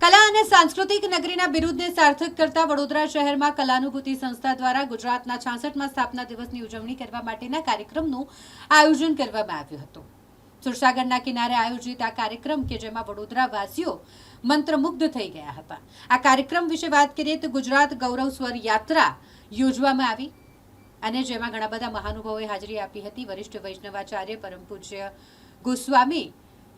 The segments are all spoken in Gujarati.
કલા અને સાંસ્કૃતિક નગરીના બિરુદને સાર્થક કરતા વડોદરા શહેરમાં કલાનુભૂતિ સંસ્થા દ્વારા ગુજરાતના 66મા સ્થાપના દિવસની ઉજવણી કરવા માટેના કાર્યક્રમનું આયોજન કરવામાં આવ્યું હતું। સુરસાગરના કિનારે આયોજિત આ કાર્યક્રમ કે જેમાં વડોદરા વાસીઓ મંત્રમુગ્ધ થઈ ગયા હતા। આ કાર્યક્રમ વિશે વાત કરીએ તો ગુજરાત ગૌરવ સ્વર યાત્રા યોજવામાં આવી અને જેમાં ઘણા બધા મહાનુભાવોએ હાજરી આપી હતી। વરિષ્ઠ વૈષ્ણવાચાર્ય પરમ પૂજ્ય ગોસ્વામી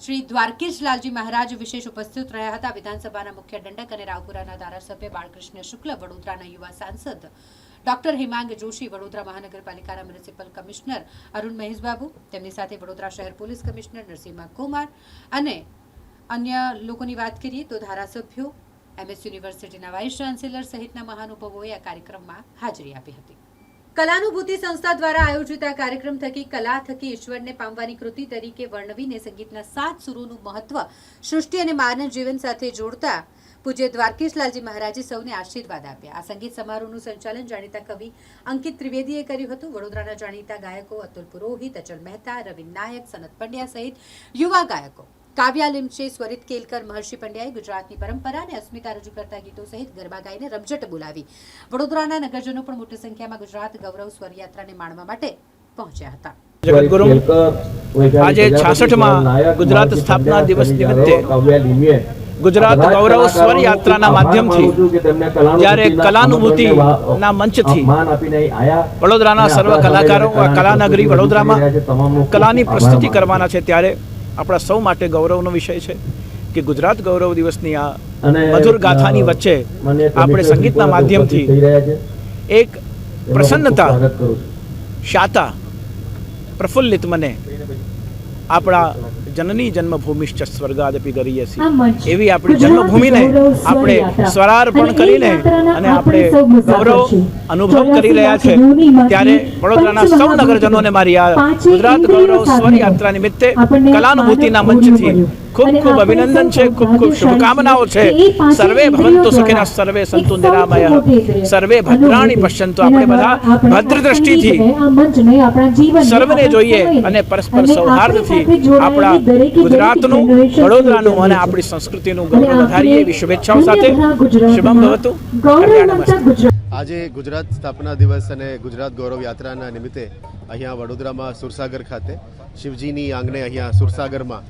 श्री द्वारकेश लालजी महाराज विशेष उपस्थित रहा था। विधानसभा मुख्य दंडक और रावपुरा धारासभ्य बालकृष्ण शुक्ल, वडोदरा युवा सांसद डॉक्टर हेमांग जोशी, वडोदरा महानगरपालिका म्युनिसिपल कमिश्नर अरुण महेशबाबू, तेमनी साथे वडोदरा शहर पोलीस कमिश्नर नरसिम्हा कुमार અને અન્ય લોકોની વાત કરીએ તો ધારાસભ્યો, એમએસ યુનિવર્સિટીના વાઇસ ચાન્સેલર સહિતના મહાનુભાવોએ આ કાર્યક્રમમાં હાજરી આપી હતી। કલાનુભૂતિ સંસ્થા દ્વારા આયોજિત આ કાર્યક્રમ થકી કલા થકી ઈશ્વરને પામવાની કૃતિ તરીકે વર્ણવીને સંગીતના 7 સુરોનું મહત્વ સૃષ્ટિ અને માનવ જીવન સાથે જોડતા પૂજ્ય દ્વારકેશ લાલજી મહારાજે સૌને આશીર્વાદ આપ્યા। આ સંગીત સમારોહનું સંચાલન જાણીતા કવિ અંકિત ત્રિવેદીએ કર્યું હતું। વડોદરાના જાણીતા ગાયકો અતુલ પુરોહિત, અચલ મહેતા, રવિન્દ્ર નાયક, સનત પંડ્યા સહિત યુવા ગાયકો કાવ્યા લીમચે, સ્વરિત કેલકર, મહર્ષિ પંડ્યાએ ગુજરાતની પરંપરા અને અસ્મિતા રજૂ કરતા ગીતો સહિત ગરબા ગાઈને રમઝટ બોલાવી। વડોદરાના નગરજનો પણ મોટી સંખ્યામાં ગુજરાત ગૌરવ સ્વર યાત્રાને માણવા માટે પહોંચ્યા હતા। જગતગુરુ આજે 66માં ગુજરાત સ્થાપના દિવસ નિમિત્તે ગુજરાત ગૌરવ સ્વર યાત્રાના માધ્યમથી જ્યારે કલાનુભૂતિના મંચથી વડોદરાના સર્વ કલાકારો કલાનગરી વડોદરામાં કલાની પ્રસ્તુતિ કરવાના છે, ત્યારે આપણા સૌ માટે ગૌરવનો વિષય છે કે ગુજરાત ગૌરવ દિવસની આ મધુર ગાથાની વચ્ચે આપણે સંગીતના માધ્યમથી એક પ્રસન્નતા, શાતા, પ્રફુલ્લિત મને આપણા જનની જન્મભૂમિશ્ચ સ્વર્ગાદપી ગરીયસી એવી આપણી જન્મભૂમિને આપણે સ્વરાર્પણ કરીને અને આપણે ગૌરવ અનુભવ કરી રહ્યા છે, ત્યારે વડોદરાના સૌ નગરજનોને મારી આ ગુજરાત ગૌરવ સ્વર યાત્રા નિમિત્તે કલાનુભૂતિના મંચથી ખૂબ ખૂબ અભિનંદન છે, ખૂબ ખૂબ શુભકામનાઓ છે। સર્વે ભવંતુ સુખિનઃ, સર્વે સંતુ નિરામયઃ, સર્વે ભદ્રાણિ પશ્યન્તુ। આપણે બધા ભદ્ર દ્રષ્ટિથી સર્વને જોઈએ અને પરસ્પર સૌહાર્દથી આપણા ગુજરાતનું, વડોદરાનું અને આપણી સંસ્કૃતિનું ગૌરવ વધારીએ એવી શુભેચ્છાઓ સાથે શુભમ ભવતુ। આજે ગુજરાત સ્થાપના દિવસ અને ગુજરાત ગૌરવ યાત્રાના નિમિત્તે અહીંયા વડોદરામાં સુરસાગર ખાતે શિવજીની આંગણે અહીંયા સુરસાગરમાં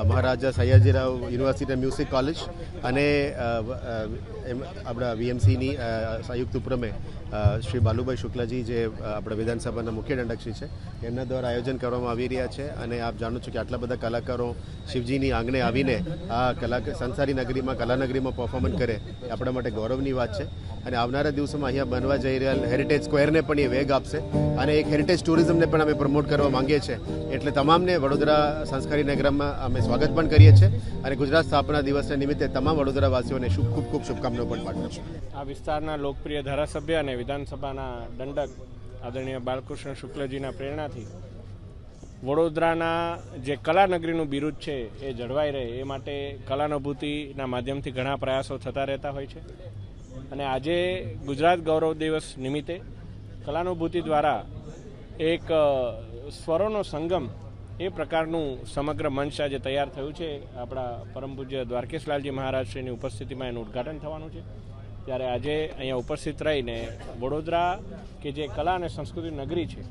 Maharaja Sayajirao university music college અને આપણા વીએમસીની સંયુક્ત ઉપક્રમે શ્રી બાલુભાઈ શુક્લાજી જે આપણા વિધાનસભાના મુખ્ય દંડકશ્રી છે એમના દ્વારા આયોજન કરવામાં આવી રહ્યા છે। અને આપ જાણો છો કે આટલા બધા કલાકારો શિવજીની આંગણે આવીને આ સંસારી નગરીમાં કલાનગરીમાં પરફોર્મન્સ કરે એ આપણા માટે ગૌરવની વાત છે। અને આવનારા દિવસોમાં અહીંયા બનવા જઈ રહેલ હેરિટેજ સ્ક્વેરને પણ એ વેગ આપશે અને એક હેરિટેજ ટુરિઝમને પણ અમે પ્રમોટ કરવા માંગીએ છીએ। એટલે તમામને વડોદરા સંસ્કારી નગરમાં અમે સ્વાગત પણ કરીએ છીએ અને ગુજરાત સ્થાપના દિવસના નિમિત્તે તમામ વડોદરાવાસીઓને ખૂબ ખૂબ શુભકામનાઓ પણ પાઠવું છું। આ વિસ્તારના લોકપ્રિય ધારાસભ્ય અને વિધાનસભાના દંડક આદરણીય બાલકૃષ્ણ શુક્લજીના પ્રેરણાથી વડોદરાના જે કલાનગરીનું બિરુદ છે એ જળવાઈ રહે એ માટે કલાનુભૂતિના માધ્યમથી ઘણા પ્રયાસો થતા રહેતા હોય છે। અને આજે ગુજરાત ગૌરવ દિવસ નિમિત્તે કલાનુભૂતિ દ્વારા એક સ્વરોનો સંગમ એ પ્રકારનું સમગ્ર મંચ આજે તૈયાર થયું છે। આપણા પરમ પૂજ્ય દ્વારકેશ લાલજી મહારાજશ્રીની ઉપસ્થિતિમાં એનું ઉદ્ઘાટન થવાનું છે, ત્યારે આજે અહીંયા ઉપસ્થિત રહીને વડોદરા કે જે કલા અને સંસ્કૃતિ નગરી છે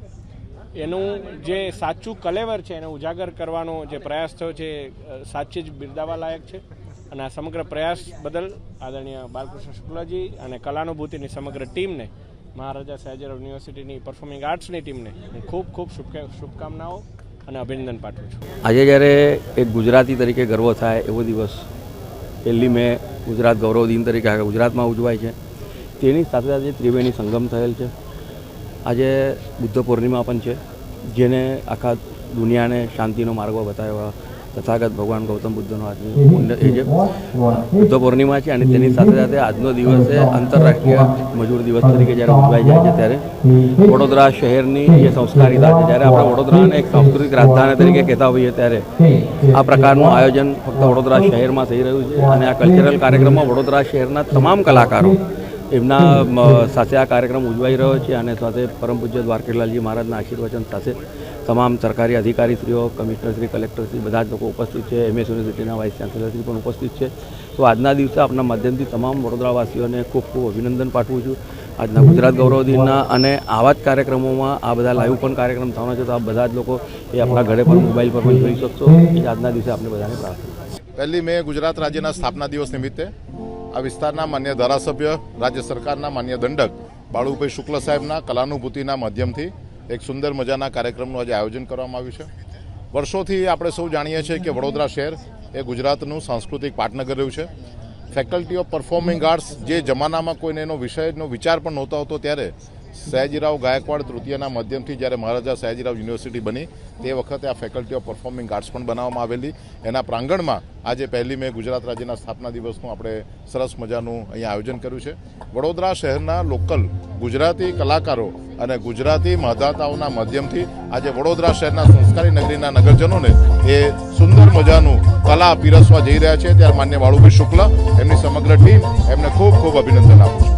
એનું જે સાચું કલેવર છે એને ઉજાગર કરવાનો જે પ્રયાસ થયો છે સાચે જ બિરદાવા લાયક છે। અને આ સમગ્ર પ્રયાસ બદલ આદરણીય બાલકૃષ્ણ શુક્લાજી અને કલાનુભૂતિની સમગ્ર ટીમને, મહારાજા સયાજીરાવ યુનિવર્સિટીની પરફોર્મિંગ આર્ટ્સની ટીમને હું ખૂબ ખૂબ શુભકામનાઓ અને અભિનંદન પાઠવું છું। આજે જ્યારે એક ગુજરાતી તરીકે ગર્વ થાય એવો દિવસ 1 મે ગુજરાત ગૌરવ દિન તરીકે આખા ગુજરાતમાં ઉજવાય છે, તેની સાથે સાથે ત્રિવેણી સંગમ થયેલ છે। આજે બુદ્ધ પૂર્ણિમા પણ છે, જેને આખા દુનિયાને શાંતિનો માર્ગ બતાવ્યો તથાગત ભગવાન ગૌતમ બુદ્ધનો આજનો એ જે બુદ્ધ પૂર્ણિમા છે અને તેની સાથે સાથે આજનો દિવસ એ આંતરરાષ્ટ્રીય મજૂર દિવસ તરીકે જ્યારે ઉજવાઈ જાય છે, ત્યારે વડોદરા શહેરની જે સંસ્કારિતા છે, જ્યારે આપણે વડોદરાને એક સાંસ્કૃતિક રાજધાની તરીકે કહેતા હોઈએ, ત્યારે આ પ્રકારનું આયોજન ફક્ત વડોદરા શહેરમાં થઈ રહ્યું છે। અને આ કલ્ચરલ કાર્યક્રમમાં વડોદરા શહેરના તમામ કલાકારો એમના સાથે આ કાર્યક્રમ ઉજવાઈ રહ્યો છે અને સાથે પરમ પૂજ્ય દ્વારકેલાલજી મહારાજના આશીર્વચન સાથે તમામ સરકારી અધિકારીશ્રીઓ, કમિશનરશ્રી, કલેક્ટરશ્રી બધા જ લોકો ઉપસ્થિત છે. MS યુનિવર્સિટીના વાઇસ ચાન્સેલરશ્રી પણ ઉપસ્થિત છે. તો આજના દિવસે આપણા માધ્યમથી તમામ વડોદરાવાસીઓને ખૂબ ખૂબ અભિનંદન પાઠવું છું આજના ગુજરાત ગૌરવ દિનના. અને આવા જ કાર્યક્રમોમાં આ બધા લાઈવ પણ કાર્યક્રમ થવાના છે, તો આ બધા જ લોકો એ આપણા ઘરે પર મોબાઈલ પર પણ જોઈ શકશો. એ આજના દિવસે આપણે બધાને પ્રાર્થના. 1 મે ગુજરાત રાજ્યના સ્થાપના દિવસ નિમિત્તે આ વિસ્તારના માન્ય ધારાસભ્ય, રાજ્ય સરકારના માન્ય દંડક બાળુભાઈ શુક્લ સાહેબના કલાનુભૂતિના માધ્યમથી એક સુંદર મજાના કાર્યક્રમનું આજે આયોજન કરવામાં આવ્યું છે. વર્ષોથી આપણે સૌ જાણીએ છીએ કે વડોદરા શહેર એ ગુજરાતનું સાંસ્કૃતિક પાટનગર રહ્યું છે. ફેકલ્ટી ઓફ પરફોર્મિંગ આર્ટ્સ જે જમાનામાં કોઈને એનો વિષયનો વિચાર પણ નહોતો હોતો, ત્યારે સયાજીરાવ ગાયકવાડ તૃતીયના માધ્યમથી જ્યારે મહારાજા સયાજીરાવ યુનિવર્સિટી બની તે વખતે આ ફેકલ્ટી ઓફ પરફોર્મિંગ આર્ટ્સ પણ બનાવવામાં આવેલી. એના પ્રાંગણમાં આજે 1 મે ગુજરાત રાજ્યના સ્થાપના દિવસનું આપણે સરસ મજાનું અહીંયા આયોજન કર્યું છે. વડોદરા શહેરના લોકલ ગુજરાતી કલાકારો અને ગુજરાતી મતદાતાઓના માધ્યમથી આજે વડોદરા શહેરના સંસ્કારી નગરીના નગરજનોને એ સુંદર મજાનું કલા પીરસવા જઈ રહ્યા છે. ત્યારે માન્ય બાળુભાઈ શુક્લ, એમની સમગ્ર ટીમ, એમને ખૂબ ખૂબ અભિનંદન આપું છું.